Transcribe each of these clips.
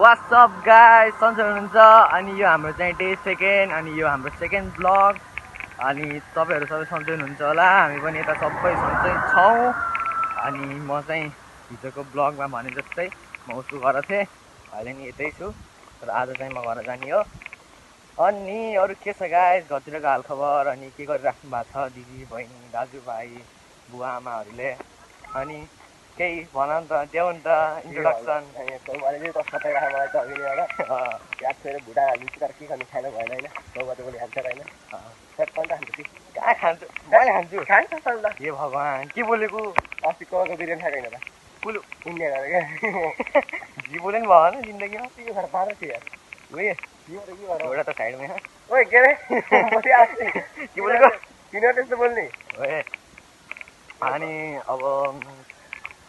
What's up guys, सन्चै हुनुहुन्छ अनि यो हाम्रो चाहिँ डे सेकेन्ड अनि यो हाम्रो सेकेन्ड ब्लग अनि तपाईहरु सबै सन्चै हुनुहुन्छ होला हामी पनि यता सबै सन्चै छौं अनि म चाहिँ हिजोको ब्लगमा भने जस्तै म उसको घर थिए अहिले नि यतै छु तर आज चाहिँ म घर जाने हो अनि अरु के छ गाइस घरतिरको हालखबर अनि के गरिराख्नु भएको छ दिदी बहिनी दाजुभाइ बुवा आमाहरुले अनि केही भन न त देऊ न त इन्ट्रोडक्सन मैले त सबै राखेँ मलाई त अघि नै होला याद फेरि भुटा हाल्छु तर के खानु खानु भएन हैन बाउबाट पनि खान्छ हैन सब पनि खान्छु कि कहाँ खान्छु मैले खान्छु खान्छ त ल हे भगवान के बोलेको अस्ति कोको बिरयानी खाएको हैन त पुलु इन्डिया गरे के जी बोले नि भएन जिन्दगीमा के घर पारो थियो यार ओए एउटा त साइडमै ओए के रे मैले आस्ति के बोलेको किन त्यस्तो बोल्ने ओए अनि अब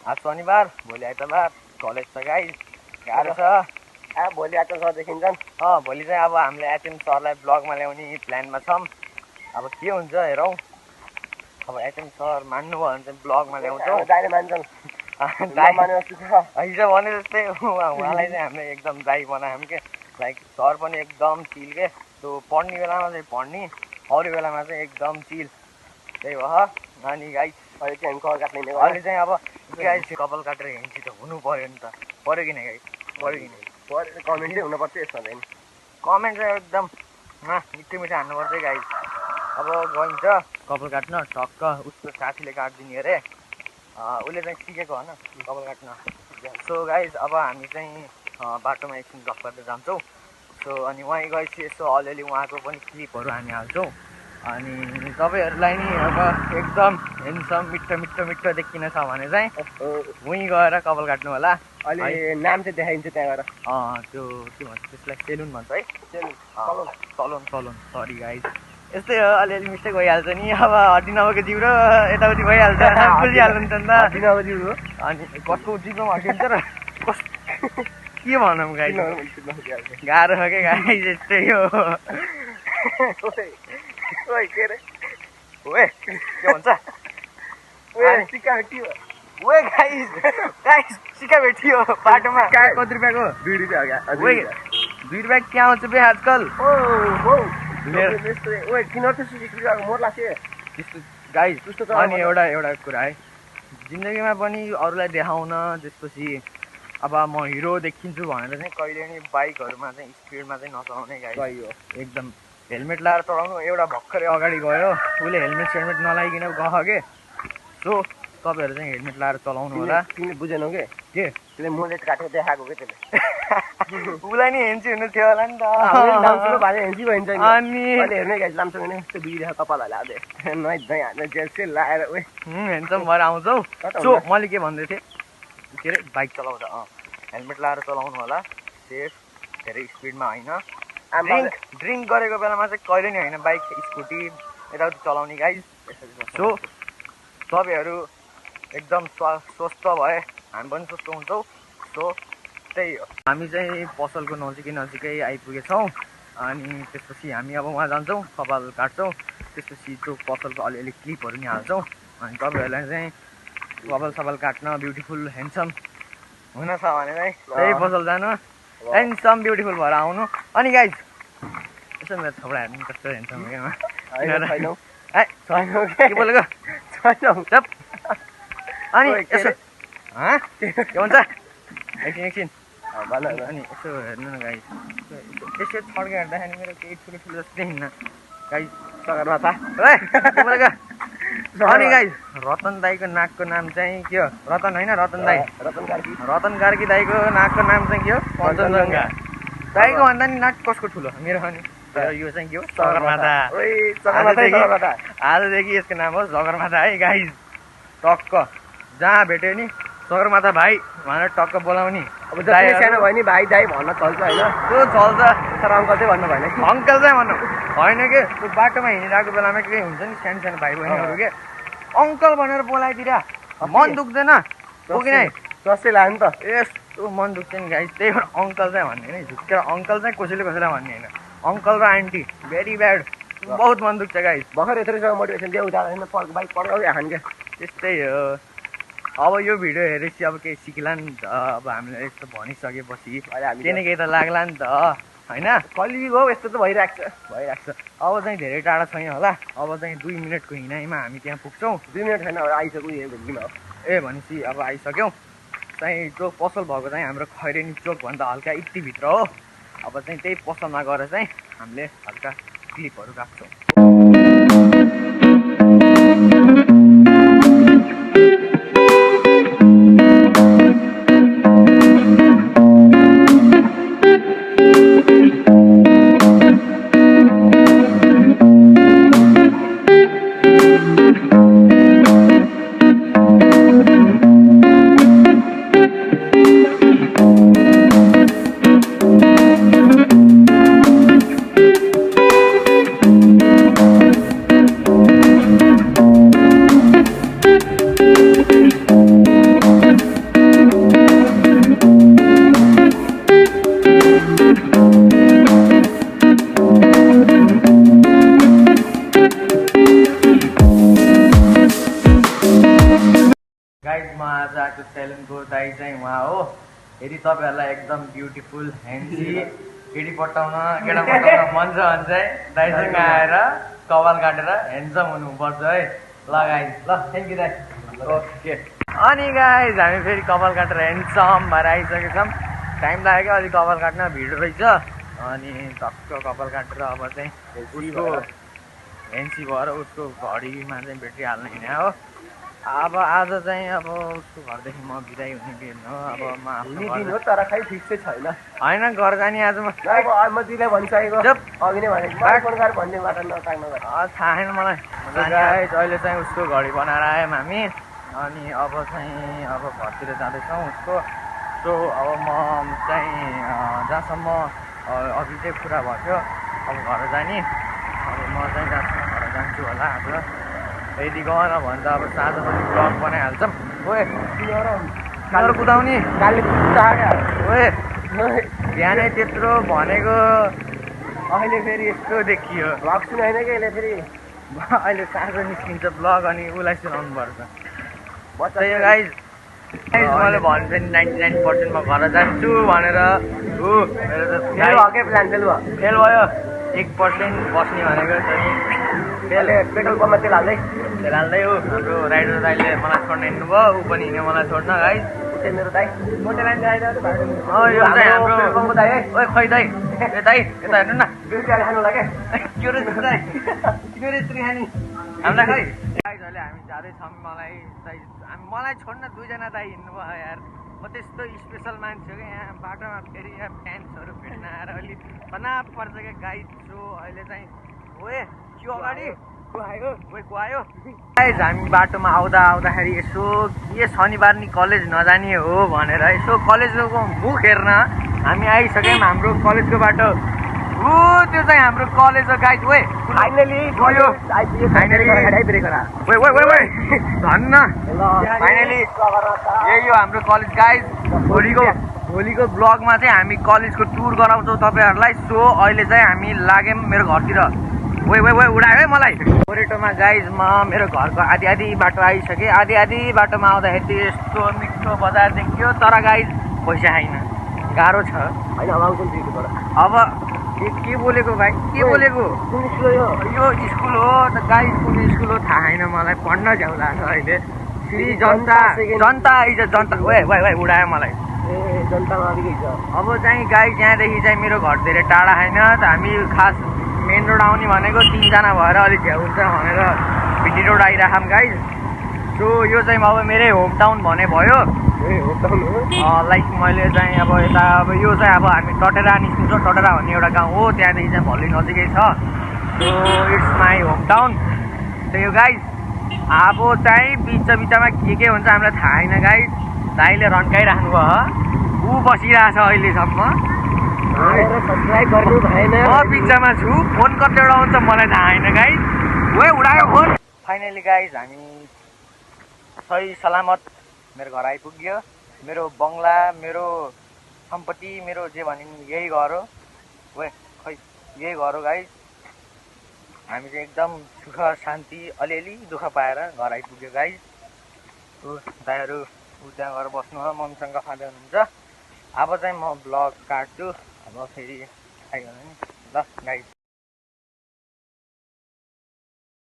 आज शनिबार भोलि आइतबार कलेज छ गाइस गाह्रो छ भोलि आएको सर देखिन्छन् भोलि चाहिँ अब हामीले एचएम सरलाई ब्लगमा ल्याउने प्लानमा छौँ अब के हुन्छ हेरौँ अब एचएम सर मान्नुभयो भने चाहिँ ब्लगमा ल्याउँछौँ दाइले मान्छन् हिजो भने जस्तै उहाँलाई चाहिँ हामीले एकदम दाइ बनायौँ के लाइक सर पनि एकदम चिल के त्यो पढ्ने बेलामा चाहिँ पढ्ने अरू बेलामा चाहिँ एकदम चिल त्यही भयो अनि गाइस अहिले चाहिँ हामी कपाल काट्ने अहिले चाहिँ अब गाइस कपाल काटेर हिँड्छु त हुनु पर्यो नि त पर्यो कि नै गाइस पर्यो कि नै कमेन्ट चाहिँ हुनुपर्छ यसमा चाहिँ कमेन्ट चाहिँ एकदम मिठो मिठो हान्नुपर्छ गाइस अब गइन्छ कपाल काट्न टक्क उसको साथीले काटिदिने अरे उसले चाहिँ सिकेको हो न कपाल काट्न सो गाइस अब हामी चाहिँ बाटोमा एकछिन गफ गर्दै जान्छौँ सो अनि वहीँ गएपछि यसो अलिअलि उहाँको पनि क्लिपहरू हामी हाल्छौँ अनि तपाईँहरूलाई नि अब एकदम हेन्डसम मिठो मिठो मिठो देखिन छ भने चाहिँ उहीँ गएर कपाल काट्नु होला अहिले नाम चाहिँ देखाइन्छ त्यहाँ गएर त्यो के भन्छ त्यसलाई सेलुन भन्छ है सलोन सरी गाइस यस्तै हो अलिअलि मिस्टेक भइहाल्छ नि अब हड्डी नभएको जिब्रो यताउति भइहाल्छ बुझिहाल्नु नि त हड्डी नभएको जिब्रो अनि कसको जिब्रोमा हड्डी हुन्छ र के भनौँ गाइस गाह्रो छ क्या गाइस यस्तै हो ओए के रे ओए के भन्छ सिक्का भेटियो ओए गाइस सिक्का भेटियो बाटोमा कति रुपियाँको 2 रुपियाँ हो ओए 2 रुपियाँ क्या आउँछ बे आजकल ओए किन त्यस्तो रुपियाँको मोर लाग्छ त्यस्तो गाइस अनि एउटा कुरा है जिन्दगीमा पनि अरूलाई देखाउन त्यसपछि अब म हिरो देखिन्छु भनेर चाहिँ कहिले नि बाइकहरूमा चाहिँ स्पिडमा चाहिँ नचलाउने गाइस एकदम हेलमेट लाएर चलाउनु एउटा भर्खरै अगाडि गयो उसले हेलमेट सेलमेट नलाइकन गयो के सो तपाईँहरू चाहिँ हेलमेट लाएर चलाउनु होला तिमीले बुझेनौ के त्यसले मोलेट काटेर देखाएको के त्यसले उसलाई नि हेन्ची हुनु थियो होला नि त हेन्ची भइन्छ नि अनि अहिले हेर्ने गाइस लामसँग नि यस्तो बिग्रिरहेको कपाल हाल्दै नुहाइ धुवाइ हाल्दै जेल लाएर ओए हेन्सम भएर आउँछौ सो मैले के भन्दै थिएँ के अरे बाइक चलाउँदा हेलमेट लाएर चलाउनु होला सेफ धेरै स्पिडमा होइन ड्रिङ्क गरेको बेलामा चाहिँ कहिले नि होइन बाइक स्कुटी यताउति चलाउने गाइस सो तपाईँहरू एकदम स्वस्थ भए हामी पनि स्वस्थ हुन्छौँ सो त्यही हो हामी चाहिँ पसलको नजिकै आइपुगेछौँ अनि त्यसपछि हामी अब उहाँ जान्छौँ कपाल काट्छौँ त्यसपछि त्यो पसलको अलिअलि क्लिपहरू नि हाल्छौँ अनि तपाईँहरूलाई चाहिँ कपाल सपाल काट्न ब्युटिफुल ह्यान्डसम हुन छ भने चाहिँ त्यही पसल जानु ह्यान्डसम ब्युटिफुल भएर आउनु अनि गाइस यसो मेरो थोपडा हेर्नु कस्तो ह्यान्डसम के बोलेको अनि यसो के भन्छ एकछिन अनि यसो हेर्नु न गाइस यसो छड्के हेर्दाखेरि मेरो केही ठुलो जस्तो देखिन्न गाइस सगरमाथा अनि गाइस रतन दाईको नाकको नाम चाहिँ के हो रतन होइन रतन दाई रतन कार्की दाईको नाकको नाम चाहिँ के हो कञ्चनजङ्घा दाईको भन्दा नि नाक कसको ठुलो मेरो अनि यो चाहिँ के हो सगरमाथा आजदेखि यसको नाम हो सगरमाथा है गाइस टक्क जहाँ भेट्यो नि सगरमाथा भाइ भनेर टक्क बोलाउने अब जति सानो भयो नि भाइ दाइ भन्न चल्छ होइन त्यो चल्छ तर अङ्कल चाहिँ भन्नु भएन अङ्कल चाहिँ भन्नु होइन के त्यो बाटोमा हिँडिरहेको बेलामा के हुन्छ नि सानो सानो भाइ बहिनीहरू के अङ्कल भनेर बोलाइदिएर मन दुख्दैन हो कि नै जस्तै लाग्यो नि त यस्तो मन दुख्छ नि गाइस त्यही भएर अङ्कल चाहिँ भन्ने नि झुक्केर अङ्कल चाहिँ कसैले भन्ने होइन अङ्कल र आन्टी भेरी ब्याड बहुत मन दुख्छ गाइस भर्खर यत्रोसँग मोटिभेसन दियो उता बाइक पढ्दै हान क्या त्यस्तै हो अब यो भिडियो हेरेपछि अब केही सिक्ला नि त। अब हामीले यस्तो भनिसकेपछि केही न केही त लाग्ला नि त होइन। कलिगो यस्तो त भइरहेको भइरहेको छ। अब चाहिँ धेरै टाढा छैन होला। अब चाहिँ 2 मिनटको हिँडाइमा हामी त्यहाँ पुग्छौँ। 2 मिनट छैन आइसक्यो यहाँ घुम्न। ए भनेपछि अब आइसक्यौँ। चाहिँ जो पसल भएको चाहिँ हाम्रो खैरेनी चोकभन्दा हल्का यति भित्र हो। अब चाहिँ त्यही पसलमा गएर चाहिँ हामीले हल्का क्लिपहरू राख्छौँ। गाइज म आज आएको सेलुनको दाइ चाहिँ उहाँ हो। यदि तपाईँहरूलाई एकदम ब्युटिफुल ह्यान्डी केटी पटाउन केटा पटाउन मन छ भने चाहिँ दाइसँग आएर कपाल काटेर ह्यान्डसम हुनुपर्छ है। ल गाइज, ल थ्याङ्क यू दाइ। ओके अनि गाइज हामी फेरि कपाल काटेर ह्यान्डसम भएर आइसकेको छौँ। टाइम लाग्यो अलिक कपाल काट्न, भिड रहेछ। अनि टक्क कपाल काटेर अब चाहिँ उसको ह्यान्सी भएर उसको घडीमा चाहिँ ब्याट्री हाल्न हिँड्यो हो। अब आज चाहिँ अब उसको घरदेखि म बिदाई हुने दिन हो। अब म आफ्नो दिन हो तर खै फिक्स चाहिँ छैन। होइन घर जाने आज म म दिदीलाई भनिसकेको अघि नै भनेको फोन गरेर भन्ने बाटो नकाग्नु थाहा छैन मलाई। गाइस अहिले चाहिँ उसको घडी बनाएर आयौँ हामी। अनि अब चाहिँ अब घरतिर जाँदैछौँ उसको। सो अब म चाहिँ जहाँसम्म अघि चाहिँ कुरा भएको थियो अब घर जाने। अब म चाहिँ जहाँसम्म घर जान्छु होला आज। यदि गएन भने त अब साँझ पनि ब्लग बनाइहाल्छौँ। ओए तिनीहरू कुदाउने ओए बिहानै त्यत्रो भनेको अहिले फेरि यस्तो देखियो। भ्लग सुनाएन कि यसले फेरि अहिले साँझ निस्किन्छ ब्लग अनि उसलाई सुनाउनु पर्छ। त्यही हो गाइज। मैले भन्छ नि 99% म घर जान्छु भनेर। मेरो त फेल भयो। 1% बस्ने भनेको छ नि पेट्रोल पम्पमा तेल हाल्दै हो। हाम्रो राइडर दाइले मलाई छोड्न हिँड्नुभयो। ऊ पनि हिँड्यो मलाई छोड्न गाइज। मेरो दाइ यो चाहिँ हाम्रो दाइ है। ओए खै दाइ ए दाइ यता हेर्नु न। बिरुवा खानु लाग्यो के रहेछ दाइ किन यत्रो खाने हामीलाई खै। गाइज अहिले हामी जाँदैछौँ। मलाई छोड्न 2जना दाइ हिँड्नुभयो यार। म त्यस्तो स्पेसल मान्छे हो क्या। यहाँ बाटोमा फेरि यहाँ फ्यान्सहरू भेट्न आएर अलिक तनाव पर्छ क्या गाइज। सो अहिले चाहिँ ओए त्यो अगाडि को आयो। गाइज हामी बाटोमा आउँदाखेरि यसो के शनिबार नि कलेज नजाने हो भनेर यसो कलेजको मुख हेर्न हामी आइसक्यौँ। हाम्रो कलेजको बाटो त्यो चाहिँ हाम्रो कलेज हो गाइज। ओए फाइनली गयो धन्न फाइनली यही हो हाम्रो कलेज गाइज। भोलिको ब्लगमा चाहिँ हामी कलेजको टुर गराउँछौँ तपाईँहरूलाई। सो अहिले चाहिँ हामी लाग्यौँ मेरो घरतिर। ओए उडायो है मलाई। टोरेटोमा गाइज म मेरो घरको आधी बाटो आइसकेँ। आधी बाटोमा आउँदाखेरि यस्तो मिठो बजार देखियो तर गाइज पैसा छैन। गाह्रो छ होइन अब के बोलेको भाइ के बोलेको। यो स्कुल हो त गाइज। कुन स्कुल हो थाहा छैन मलाई। पढ्न झ्याउ लाग्छ अहिले। श्री जनता ओए उडायो मलाई। अब चाहिँ गाइज यहाँदेखि चाहिँ मेरो घर धेरै टाढा छैन त। हामी खास मेन रोड आउने भनेको 3जना भएर अलिक झ्याउ हुन्छ भनेर भिटी रोड आइराखौँ गाइज। सो यो चाहिँ अब मेरै होम टाउन भने भयो। लाइक मैले चाहिँ अब यता अब यो चाहिँ अब हामी टटेरा निस्किन्छौँ। टटेरा भन्ने एउटा गाउँ हो। त्यहाँदेखि चाहिँ भल्ली नजिकै छ। So it's my home town. त्यही हो गाइज। अब चाहिँ बिचमा के हुन्छ हामीलाई थाहा छैन गाइज। दाइले रन्काइराख्नु भयो। ऊ बसिरहेछ अहिलेसम्म। म बिचमा छु। फोन कतिवटा आउँछ मलाई थाहा छैन गाइज। ओए उडायो फोन। फाइनली गाइज हामी सही सलामत मेरो घर आइपुग्यो। मेरो बङ्गला मेरो सम्पत्ति मेरो जे भने यही घर हो। ओए खै यही घर हो गाइज। हामी चाहिँ एकदम सुख शान्ति अलिअलि दुःख पाएर घर आइपुग्यो गाइज। दाइहरू ऊ त्यहाँ गएर बस्नु हो मम्मीसँग खाँदै हुनुहुन्छ। अब चाहिँ म ब्लग काट्छु। अब फेरि आइगयो नि ल गाइस।